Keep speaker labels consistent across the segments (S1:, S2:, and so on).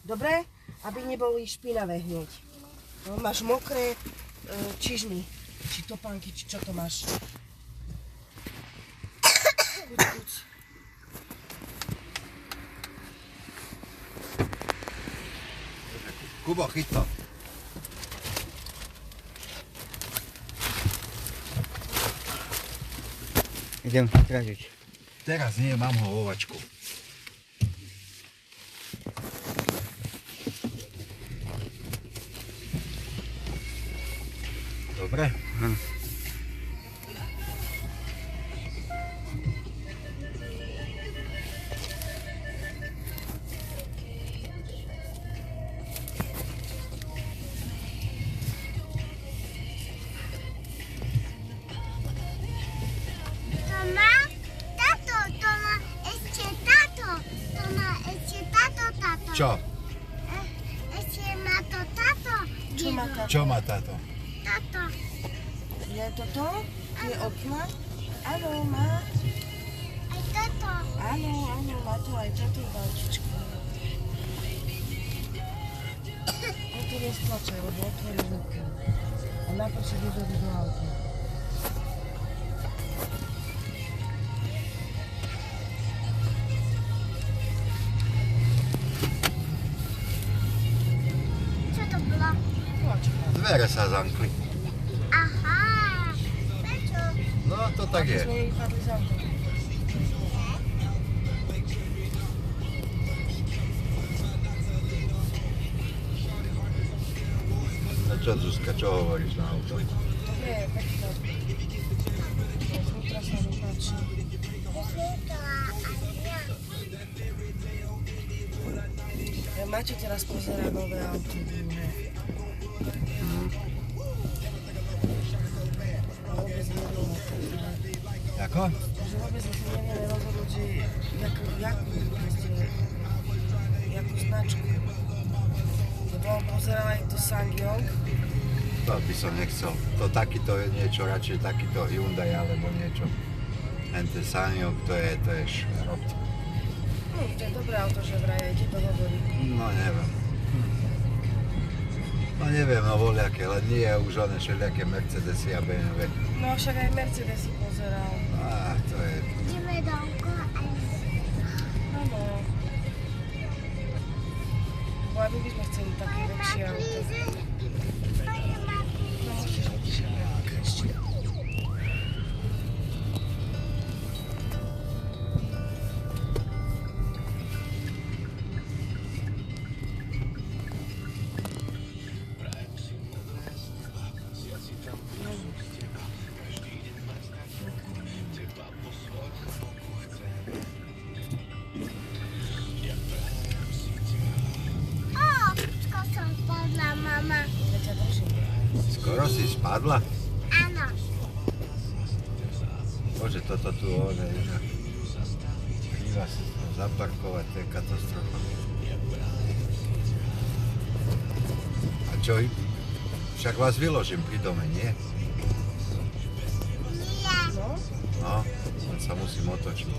S1: Dobre? Aby neboli špinavé hneď. No, máš mokré čižmy, či topánky, či čo to máš. Kuc.
S2: Kubo, chyť to.
S3: Idem vytražiť.
S2: Teraz nie, mám ho ovačku. Dobre? Čo?
S4: Ešte má to táto.
S1: Čo má táto?
S2: Čo má táto?
S4: Táto.
S1: Je toto? Je okna? Áno, má.
S4: Aj táto.
S1: Áno, má to aj toto balčičko. No to nestlačaj, lebo otvorí ruky. A napočet ide do auta.
S4: Čo to bolo?
S2: Dvere sa zamkli.
S4: Aha. Prečo?
S2: No, to tak je.
S1: Sme jej padli z auta.
S2: No čo, Zuzka, čo hovoríš na auto?
S1: Dobre, pekne. Znútra sa mi páči. Maťo teraz pozerá nové auto. A vôbec neviem,
S2: Ako?
S1: že vôbec sa nevieme rozhodnúť, že jakú značku. Lebo on pozeral aj to Sangyong.
S2: To by som nechcel. To takýto je niečo, radšej takýto Hyundai alebo niečo. Ten Sanyong, to je šrot.
S1: No, to je dobré auto, že vraj aj ti to hovorí.
S2: No neviem. No neviem, no voľaké, len nie je už oné všelijaké Mercedesy a BMW.
S1: No však aj Mercedesy pozeral.
S2: Á, to je...
S4: Ideme do okola aj
S1: Áno. Bo aj my by sme chceli také väčšie auto. No môžeš vidíš, ale ešte.
S4: som spadla, mama.
S1: Ja ťa držím.
S2: Skoro si spadla?
S4: Áno.
S2: Bože, toto tu oné inak. Nedá sa zaparkovať, to je katastrofa. A čo? Však vás vyložím pri dome, nie?
S4: Nie.
S1: No?
S2: No, len sa musím otočiť.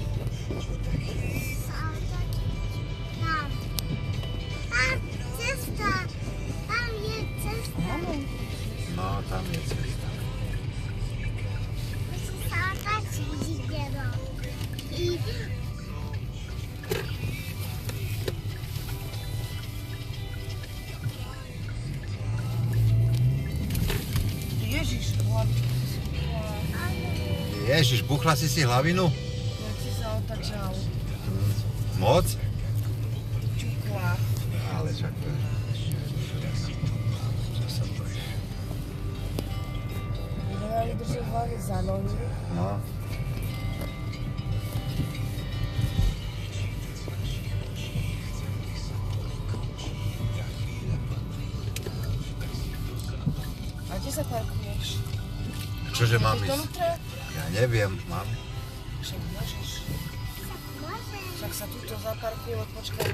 S4: Tam. Tam cesta. Tam je cesta.
S2: No, tam je cesta.
S4: Musím sa otočiť, dedo. I
S1: Ježiš, hlavičku si buchla.
S2: Ježiš, buchla si hlavinu?
S1: Jak si sa otačal.
S2: Moc?
S1: Čukla.
S2: Ale však to je... Čo sa to je?
S1: Mali držať hlavne za nohy.
S2: No.
S1: A kde sa parkuješ?
S2: Čože mám
S1: Ideš
S2: ísť?
S1: donútra?
S2: Ja neviem, mám.
S1: Však môžeš. Však sa tuto zaparkuje, počkaj.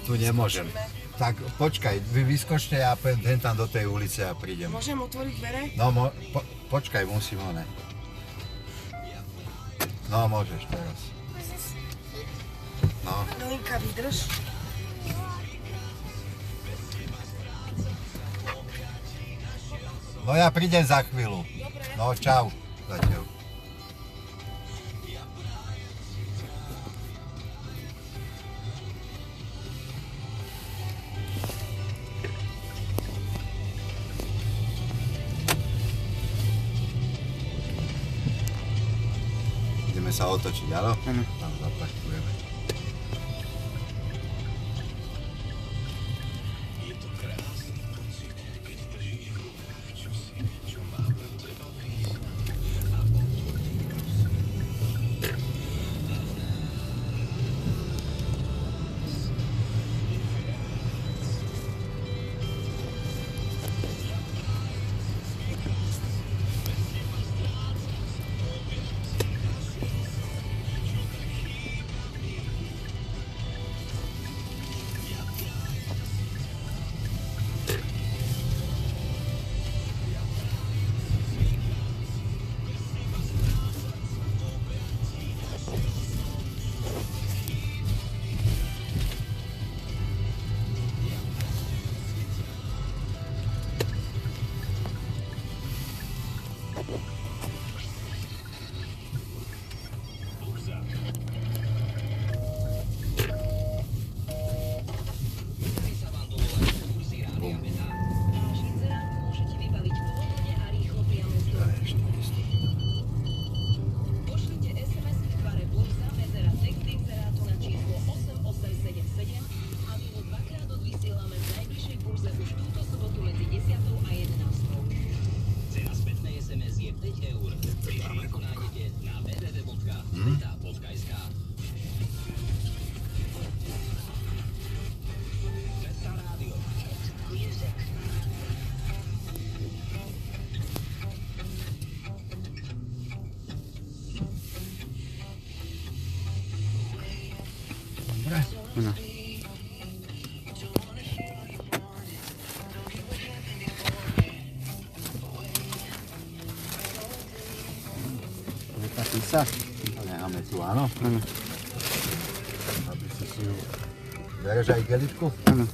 S2: Tu nemôžem. Tak počkaj, vy vyskočte a ja tam do tej ulice a prídem.
S1: Môžem otvoriť dvere?
S2: No, počkaj, musím ho ne. No, môžeš teraz. No,
S1: Novinka, vydrž.
S2: No ja prídem za chvíľu. No čau. Zatiaľ. Ideme sa otočiť, áno?
S3: Áno.
S2: Tam zaparkujeme.
S3: Áno.
S2: Tá pizza? Necháme tu, áno?
S3: Áno.
S2: Aby si ju... Bereš aj geličku?
S3: Áno.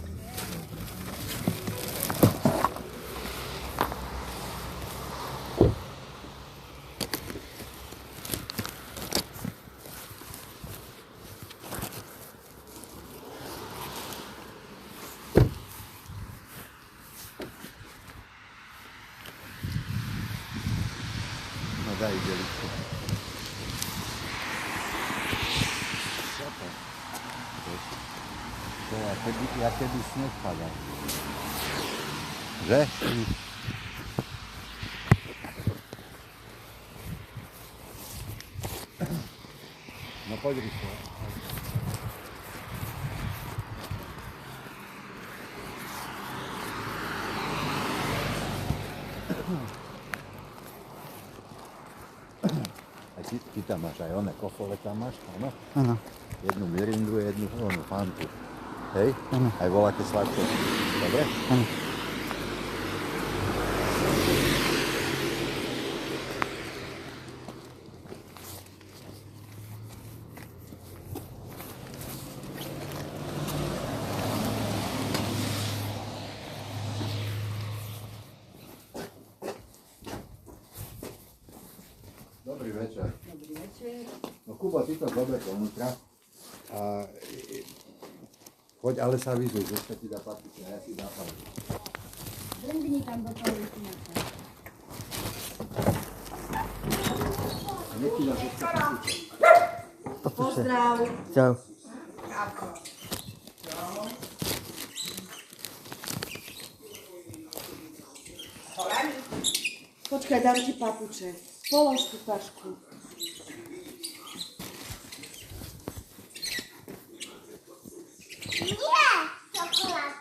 S2: No daj geličku. To ja keby sneh padal. Že? No poď rýchlo. A ty tam máš aj one kofole tam máš, áno?
S3: Áno.
S2: Jednu mirindu, jednu onú fantu. Hej?
S3: Áno.
S2: Aj voláte sladké. Dobre?
S3: Áno.
S2: Dobrý večer.
S1: Dobrý večer.
S2: No Kubo, ty to dobre ponútra. A poď ale sa vyzuj, že sa ti dá papička, ja si dám papička.
S1: Drngni tam do toho vytýmaka.
S2: Nech ti dá všetko papička.
S1: Pozdrav.
S3: Čau.
S1: Počkaj, dám ti papuče. Polož tú tašku.
S4: Nie! Czekolada.